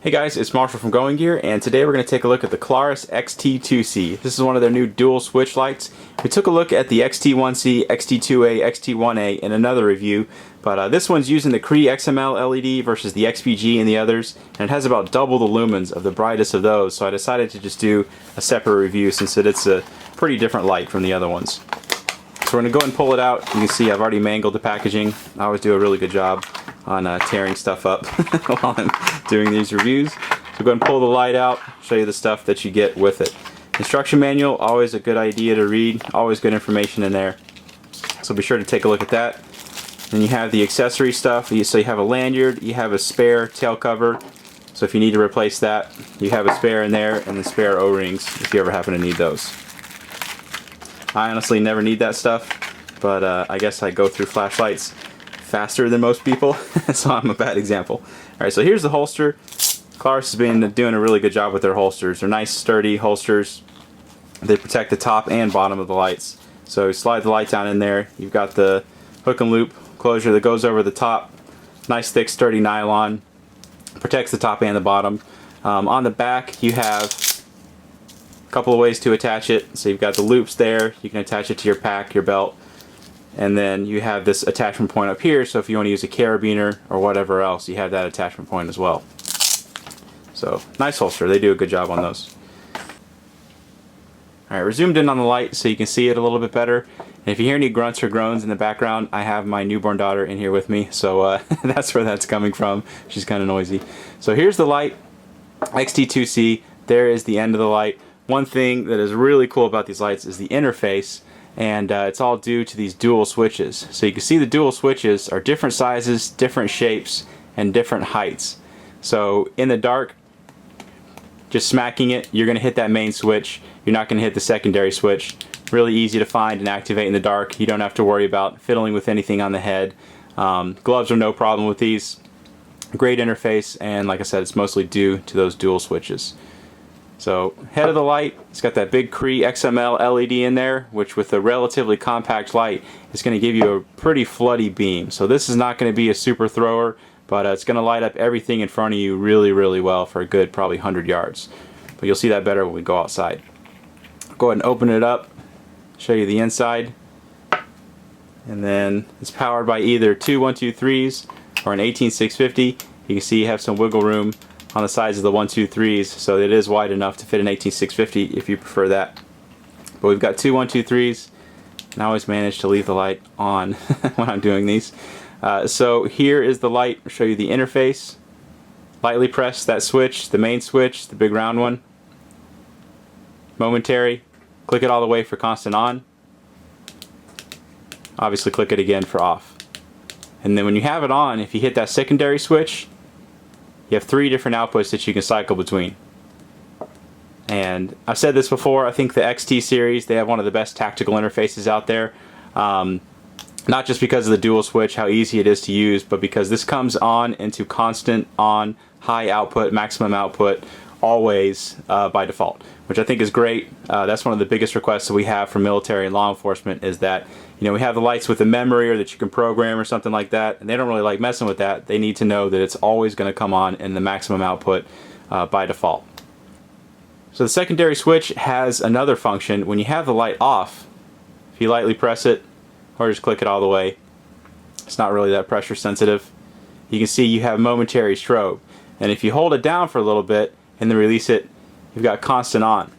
Hey guys, it's Marshall from Going Gear, and today we're going to take a look at the Klarus XT2C. This is one of their new dual switch lights. We took a look at the XT1C, XT2A, XT1A in another review, but this one's using the Cree XML LED versus the XPG and the others, and it has about double the lumens of the brightest of those, so I decided to just do a separate review since it's a pretty different light from the other ones. So we're going to go ahead and pull it out. You can see I've already mangled the packaging. I always do a really good job on tearing stuff up while I'm doing these reviews. So go ahead and pull the light out, show you the stuff that you get with it. Instruction manual, always a good idea to read, always good information in there. So be sure to take a look at that. Then you have the accessory stuff. So you have a lanyard, you have a spare tail cover. So if you need to replace that, you have a spare in there, and the spare O-rings if you ever happen to need those. I honestly never need that stuff, but I guess I go through flashlights faster than most people, so I'm a bad example. Alright, so here's the holster. Klarus has been doing a really good job with their holsters. They're nice, sturdy holsters. They protect the top and bottom of the lights. So slide the light down in there. You've got the hook and loop closure that goes over the top. Nice, thick, sturdy nylon. Protects the top and the bottom. On the back, you have a couple of ways to attach it. So you've got the loops there. You can attach it to your pack, your belt. And then you have this attachment point up here, so if you want to use a carabiner or whatever else, you have that attachment point as well. So, nice holster. They do a good job on those. Alright, we're zoomed in on the light so you can see it a little bit better. And if you hear any grunts or groans in the background, I have my newborn daughter in here with me, so that's where that's coming from. She's kind of noisy. So here's the light, XT2C. There is the end of the light. One thing that is really cool about these lights is the interface. And it's all due to these dual switches. So you can see the dual switches are different sizes, different shapes, and different heights. So in the dark, just smacking it, you're going to hit that main switch. You're not going to hit the secondary switch. Really easy to find and activate in the dark. You don't have to worry about fiddling with anything on the head. Gloves are no problem with these. Great interface, and like I said, it's mostly due to those dual switches. So, head of the light, it's got that big Cree XML LED in there, which with a relatively compact light is going to give you a pretty floody beam. So this is not going to be a super thrower, but it's going to light up everything in front of you really, really well for a good probably 100 yards. But you'll see that better when we go outside. Go ahead and open it up, show you the inside. And then it's powered by either two 123s or an 18650. You can see you have some wiggle room on the sides of the 123s, so it is wide enough to fit an 18650 if you prefer that. But we've got two 123s, and I always manage to leave the light on when I'm doing these. So here is the light. I'll show you the interface. Lightly press that switch, the main switch, the big round one. Momentary. Click it all the way for constant on. Obviously click it again for off. And then when you have it on, if you hit that secondary switch, you have three different outputs that you can cycle between. And I've said this before, I think the XT series, they have one of the best tactical interfaces out there. Not just because of the dual switch, how easy it is to use, but because this comes on into constant on, high output, maximum output, always by default, which I think is great. That's one of the biggest requests that we have from military and law enforcement is that, you know, we have the lights with a memory or that you can program or something like that, and they don't really like messing with that. They need to know that it's always going to come on in the maximum output by default. So the secondary switch has another function. When you have the light off, if you lightly press it or just click it all the way, it's not really that pressure sensitive. You can see you have momentary strobe, and if you hold it down for a little bit and then release it, you've got constant on.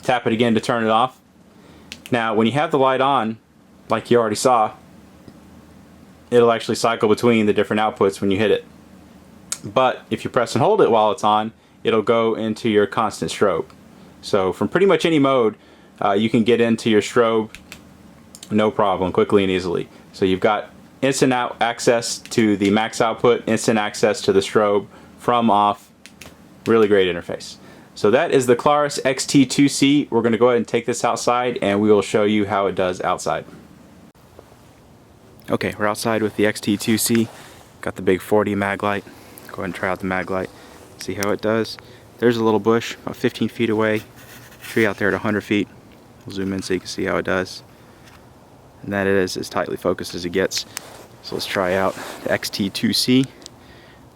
Tap it again to turn it off. Now when you have the light on, like you already saw, it'll actually cycle between the different outputs when you hit it. But if you press and hold it while it's on, it'll go into your constant strobe. So from pretty much any mode, you can get into your strobe no problem, quickly and easily. So you've got instant access to the max output, instant access to the strobe, from off. Really great interface. So that is the Klarus XT2C. We're going to go ahead and take this outside and we will show you how it does outside. Okay, we're outside with the XT2C. Got the big 40 mag light. Go ahead and try out the mag light. See how it does. There's a little bush about 15 feet away. Tree out there at 100 feet. We'll zoom in so you can see how it does. And that is as tightly focused as it gets. So let's try out the XT2C.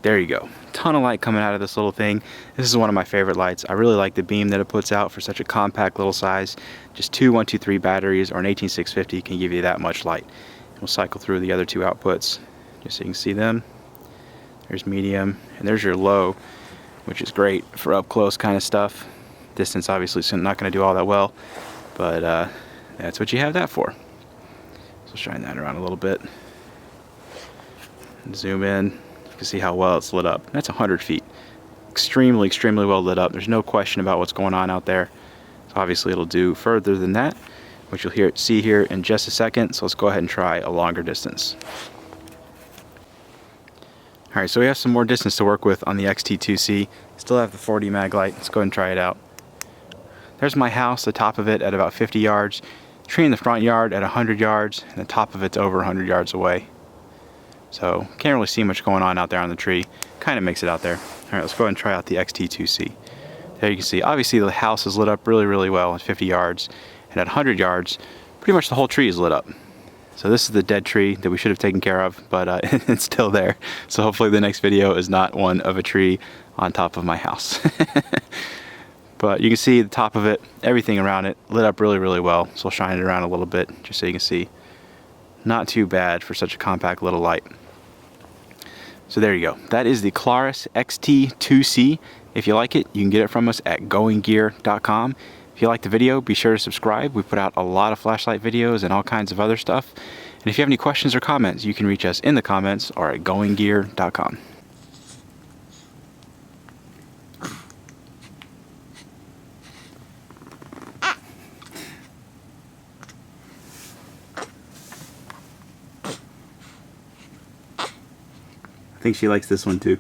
There you go. ton of light coming out of this little thing. This is one of my favorite lights. I really like the beam that it puts out for such a compact little size. Just two 123 batteries or an 18650 can give you that much light. We'll cycle through the other two outputs just so you can see them. There's medium, and there's your low, which is great for up close kind of stuff. Distance obviously is not going to do all that well, but that's what you have that for. So shine that around a little bit and zoom in. You can see how well it's lit up. That's 100 feet. Extremely well lit up. There's no question about what's going on out there. So obviously it'll do further than that, which you'll see here in just a second. So let's go ahead and try a longer distance. Alright, so we have some more distance to work with on the XT2C. Still have the 40 mag light. Let's go ahead and try it out. There's my house, the top of it at about 50 yards. Tree in the front yard at 100 yards, and the top of it's over 100 yards away. So can't really see much going on out there on the tree. Kind of makes it out there. Alright, let's go ahead and try out the XT2C. There you can see, obviously the house is lit up really well at 50 yards, and at 100 yards, pretty much the whole tree is lit up. So this is the dead tree that we should have taken care of, but it's still there. So hopefully the next video is not one of a tree on top of my house. But you can see the top of it, everything around it, lit up really well. So I'll shine it around a little bit just so you can see. Not too bad for such a compact little light. So there you go. That is the Klarus XT2C. If you like it, you can get it from us at goinggear.com. If you like the video, be sure to subscribe. We put out a lot of flashlight videos and all kinds of other stuff. And if you have any questions or comments, you can reach us in the comments or at goinggear.com. I think she likes this one too.